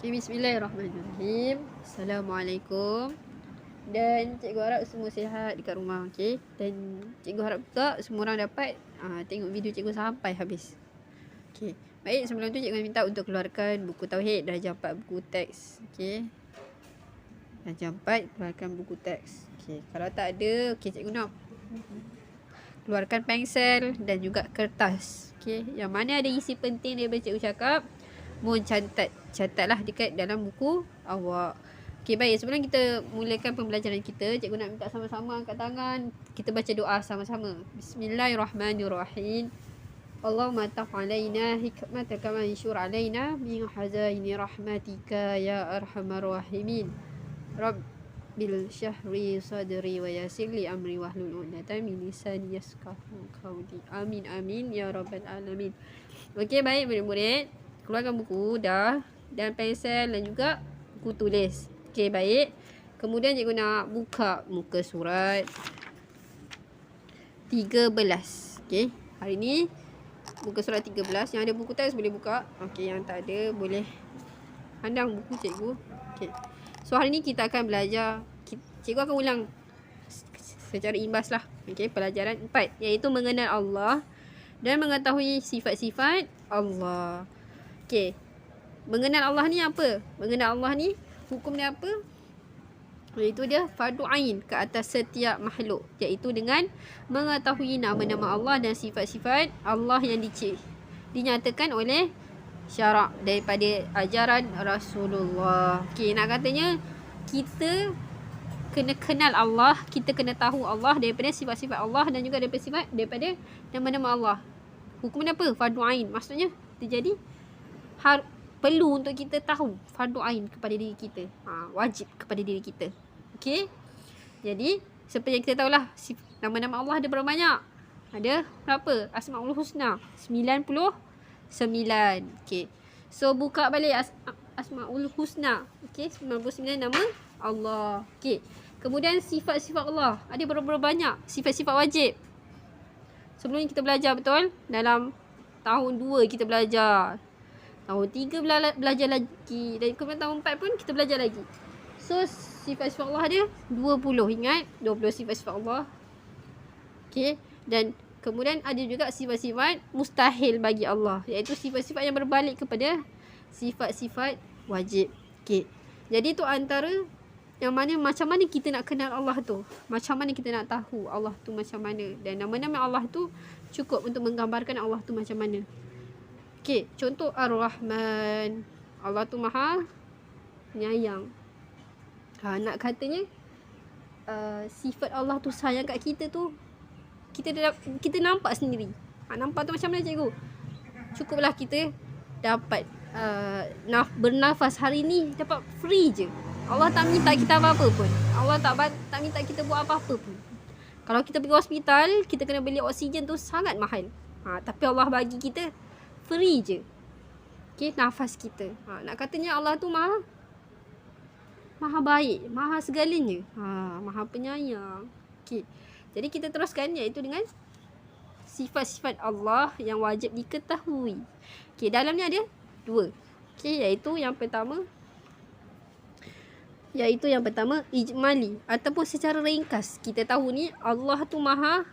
Okay, bismillahirrahmanirrahim. Assalamualaikum. Dan cikgu harap semua sihat dekat rumah, okey? Dan cikgu harap juga semua orang dapat tengok video cikgu sampai habis. Okey. Baik, sebelum tu cikgu minta untuk keluarkan buku tauhid darjah 4 buku teks, okey? Darjah 4 keluarkan buku teks. Okey, kalau tak ada, okey cikgu nak keluarkan pensel dan juga kertas. Okey, yang mana ada isi penting daripada cikgu cakap, mohon catatlah dekat dalam buku awak. Okey, baik, sebelum kita mulakan pembelajaran kita, cikgu nak minta sama-sama angkat tangan. Kita baca doa sama-sama. Bismillahirrahmanirrahim. Allahumma taf alaina hikmataka wa anshur alaina min hazaini rahmatika ya arhamar rahimin. Rabbil syahri sadri wa yassir li amri wahlul 'uqdatam min lisani yafqahu qawli. Amin amin ya rabbal alamin. Okey, baik murid-murid, keluarkan buku dah dan pensel dan juga buku tulis. Okey, baik. Kemudian cikgu nak buka muka surat 13. Okey, hari ni muka surat 13. Yang ada buku teks boleh buka. Okey, yang tak ada boleh pandang buku cikgu. Okey. So hari ni kita akan belajar, cikgu akan ulang secara imbas lah. Okey, pelajaran 4 iaitu mengenal Allah dan mengetahui sifat-sifat Allah. Okey. Mengenal Allah ni apa? Mengenal Allah ni hukum dia apa? Iaitu dia fardu ain ke atas setiap makhluk, iaitu dengan mengetahui nama-nama Allah dan sifat-sifat Allah yang dinyatakan oleh syarak daripada ajaran Rasulullah. Okey, nak katanya kita kena kenal Allah, kita kena tahu Allah daripada sifat-sifat Allah dan juga daripada nama-nama Allah. Hukum dia apa? Fardu ain. Maksudnya terjadi perlu untuk kita tahu fardu ain kepada diri kita. Wajib kepada diri kita. Okey. Jadi seperti yang kita tahulah, nama-nama Allah ada berapa banyak? Ada berapa? Asmaul Husna 99. Okey. So buka balik Asmaul Husna. Okey, 99 nama Allah. Okey. Kemudian sifat-sifat Allah ada berapa banyak? Sifat-sifat wajib. Sebelum ni kita belajar betul. Dalam tahun 2 kita belajar. Tahun 3 belajar lagi. Dan kemudian tahun 4 pun kita belajar lagi. So sifat-sifat Allah ada 20. Ingat, 20 sifat-sifat Allah. Okey. Dan kemudian ada juga sifat-sifat mustahil bagi Allah, iaitu sifat-sifat yang berbalik kepada sifat-sifat wajib. Okey. Jadi tu antara yang mana macam mana kita nak kenal Allah tu. Macam mana kita nak tahu Allah tu macam mana. Dan nama-nama Allah tu cukup untuk menggambarkan Allah tu macam mana. Okey, contoh Ar-Rahman. Allah tu Maha Penyayang. Nak katanya sifat Allah tu sayang kat kita tu kita nampak sendiri. Nampak tu macam mana cikgu? Cukuplah kita dapat bernafas hari ni, dapat free je. Allah tak minta kita apa-apa pun. Allah tak minta kita buat apa-apa pun. Kalau kita pergi hospital, kita kena beli oksigen tu sangat mahal. Tapi Allah bagi kita free je. Okey, nafas kita. Nak katanya Allah tu maha baik, maha segalanya. Maha penyayang. Okey. Jadi kita teruskan iaitu dengan sifat-sifat Allah yang wajib diketahui. Okey, dalamnya ada 2. Okey, iaitu yang pertama ijmali ataupun secara ringkas. Kita tahu ni Allah tu maha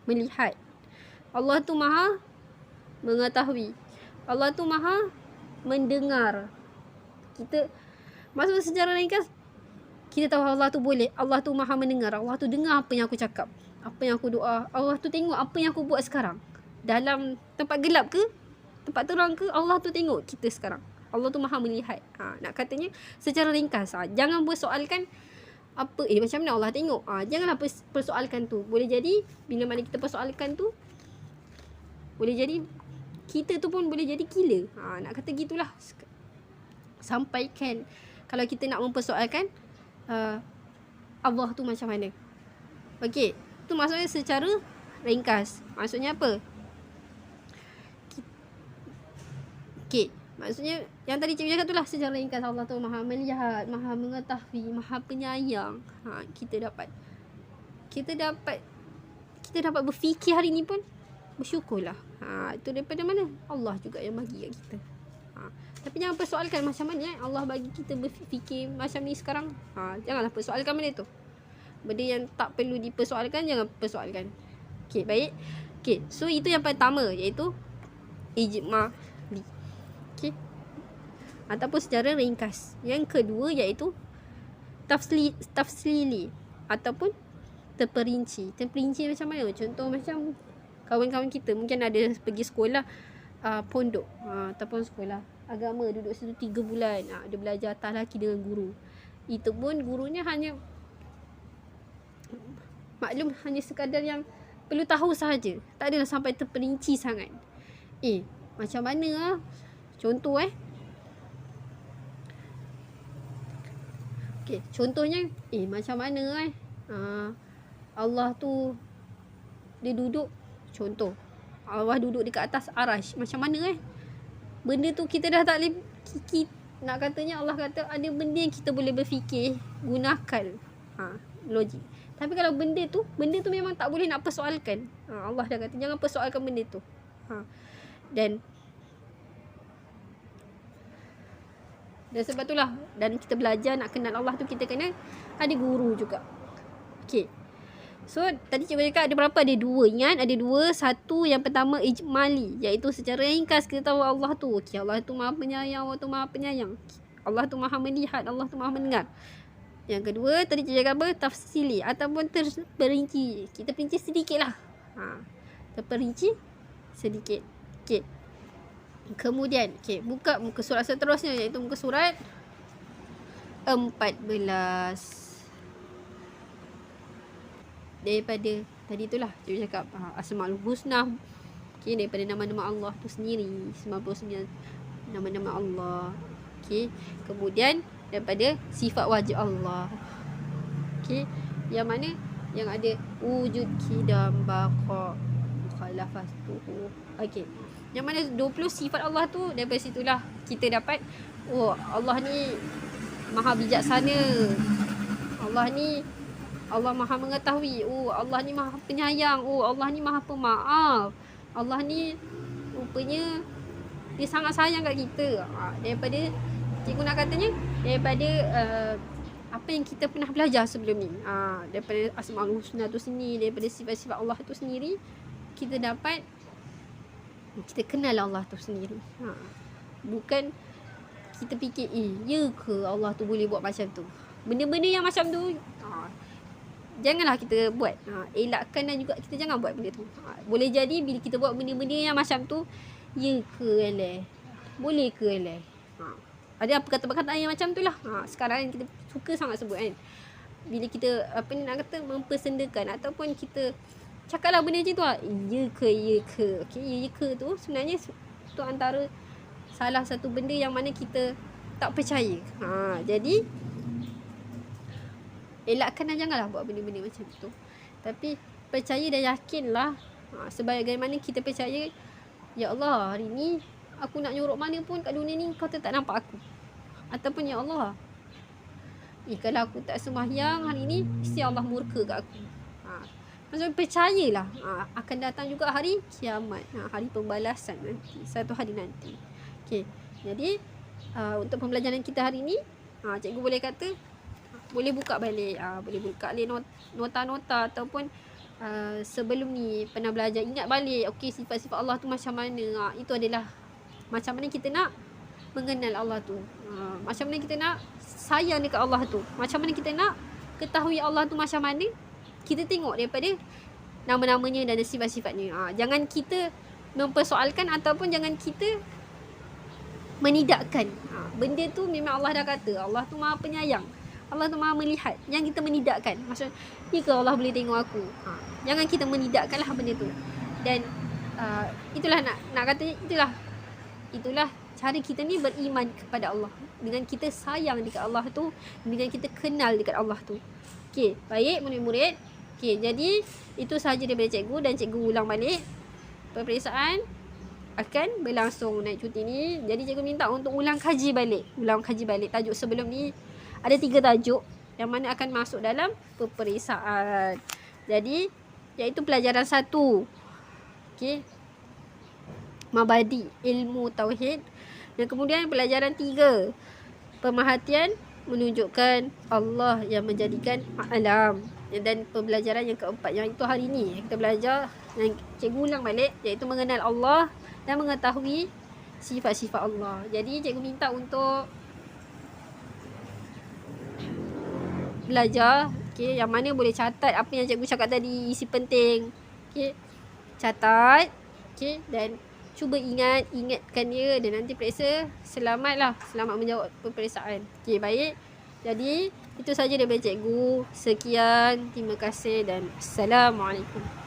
melihat. Allah tu maha mengetahui. Allah tu maha mendengar. Maksud secara ringkas, kita tahu Allah tu boleh. Allah tu maha mendengar. Allah tu dengar apa yang aku cakap, apa yang aku doa. Allah tu tengok apa yang aku buat sekarang. Dalam tempat gelap ke, tempat terang ke, Allah tu tengok kita sekarang. Allah tu maha melihat. Nak katanya secara ringkas. Jangan persoalkan apa macam mana Allah tengok. Janganlah persoalkan tu. Boleh jadi bila mana kita persoalkan tu, boleh jadi kita tu pun boleh jadi gila. Nak kata gitulah. Sampaikan kalau kita nak mempersoalkan Allah tu macam mana. Okey, tu maksudnya secara ringkas. Maksudnya apa? Okey, maksudnya yang tadi cikgu cakap tu lah secara ringkas. Allah tu maha melihat, maha mengetahui, maha penyayang. Kita dapat berfikir hari ni pun bersyukurlah. Itu daripada mana? Allah juga yang bagi kat kita. Tapi jangan persoalkan macam mana Allah bagi kita berfikir macam ni sekarang. Janganlah persoalkan benda tu. Benda yang tak perlu dipersoalkan, jangan persoalkan. Okay, baik. Okay, so itu yang pertama, iaitu ijmali. Okay, ataupun secara ringkas. Yang kedua iaitu tafsili ataupun terperinci. Terperinci macam mana? Contoh macam kawan-kawan kita mungkin ada pergi sekolah pondok ataupun sekolah agama, duduk situ 3 bulan. Dia belajar atas laki dengan guru. Itu pun gurunya hanya maklum, hanya sekadar yang perlu tahu sahaja. Tak adalah sampai terperinci sangat. Macam mana contoh okay, contohnya macam mana Allah tu dia duduk, contoh Allah duduk dekat atas arash. Macam mana benda tu kita dah tak boleh nak katanya Allah kata ada benda yang kita boleh berfikir, gunakan logik. Tapi kalau benda tu memang tak boleh nak persoalkan. Allah dah kata jangan persoalkan benda tu. Dan sebab itulah, dan kita belajar nak kenal Allah tu, kita kena ada guru juga. Okay, so tadi cikgu cakap ada berapa? Ada 2. Ingat ada 2. Satu, yang pertama ijmali, iaitu secara ringkas kita tahu Allah tu. Okay, Allah tu maha penyayang, Allah tu maha penyayang, Allah tu maha melihat, Allah tu maha mendengar. Yang kedua tadi cikgu cakap apa? Tafsili ataupun terperinci. Kita perinci sedikit lah. Terperinci sedikit. Okay, kemudian buka muka surat seterusnya, iaitu muka surat 14. Daripada tadi itulah cikgu cakap Asmaul Husna. Okay, daripada nama-nama Allah tu sendiri, 99 nama-nama Allah. Okay, kemudian daripada sifat wajib Allah. Okay, yang mana yang ada wujud, qidam, baqa, mukhalafah tu. Okay, yang mana 20 sifat Allah tu, daripada situlah kita dapat Allah ni maha bijaksana, Allah maha mengetahui, Allah ni maha penyayang, Allah ni maha pemaaf, Allah ni rupanya dia sangat sayang kat kita. Daripada cikgu nak katanya daripada apa yang kita pernah belajar sebelum ni, daripada Asmaul Husna tu sendiri, daripada sifat-sifat Allah tu sendiri, kita dapat, kita kenal Allah tu sendiri. Bukan kita fikir ya ke Allah tu boleh buat macam tu. Benda-benda yang macam tu janganlah kita buat. Elakkan, dan juga kita jangan buat benda tu. Boleh jadi bila kita buat benda-benda yang macam tu, ya ke eleh, boleh ke eleh, ada apa kata-kata yang macam tu lah. Sekarang kita suka sangat sebut kan. Bila kita mempersendakan ataupun kita cakaplah benda macam tu ya ke. Okay, ya ke tu sebenarnya tu antara salah satu benda yang mana kita tak percaya. Jadi elakkan dan janganlah buat benda-benda macam tu. Tapi percaya dan yakinlah. Sebagaimana kita percaya, ya Allah, hari ni aku nak nyorok mana pun kat dunia ni, kau tak nampak aku. Ataupun ya Allah, kalau aku tak sembahyang hari ni, mesti Allah murka kat aku. Maksudnya percayalah akan datang juga hari kiamat, hari pembalasan nanti, satu hari nanti. Okay, jadi untuk pembelajaran kita hari ni, cikgu boleh kata boleh buka balik, boleh buka balik nota-nota ataupun sebelum ni pernah belajar, ingat balik okey sifat-sifat Allah tu macam mana. Itu adalah macam mana kita nak mengenal Allah tu, macam mana kita nak sayang dekat Allah tu, macam mana kita nak ketahui Allah tu macam mana. Kita tengok daripada nama-namanya dan sifat-sifatnya. Jangan kita mempersoalkan ataupun jangan kita menidakkan. Benda tu memang Allah dah kata Allah tu maha penyayang, Allah tu maha melihat. Yang kita menidakkan, maksudnya ya ke Allah boleh tengok aku, jangan kita menidakkanlah benda tu. Dan itulah nak kata, itulah cara kita ni beriman kepada Allah, dengan kita sayang dekat Allah tu, dengan kita kenal dekat Allah tu. Okey, baik murid-murid. Okey, jadi itu sahaja daripada cikgu, dan cikgu ulang balik. Peperiksaan akan berlangsung naik cuti ni. Jadi cikgu minta untuk ulang kaji balik tajuk sebelum ni. Ada 3 tajuk yang mana akan masuk dalam peperiksaan. Jadi iaitu pelajaran 1. Okey, Mabadi ilmu tauhid. Dan kemudian pelajaran 3, pemerhatian menunjukkan Allah yang menjadikan alam. Dan pembelajaran yang keempat, yang itu hari ni kita belajar, yang cikgu ulang balik, iaitu mengenal Allah dan mengetahui sifat-sifat Allah. Jadi cikgu minta untuk belajar, okay, yang mana boleh catat apa yang cikgu cakap tadi, isi penting, okay, catat, okay, dan cuba ingatkan dia, dan nanti periksa selamat menjawab peperiksaan. Okay, baik. Jadi itu saja daripada cikgu. Sekian, terima kasih dan Assalamualaikum.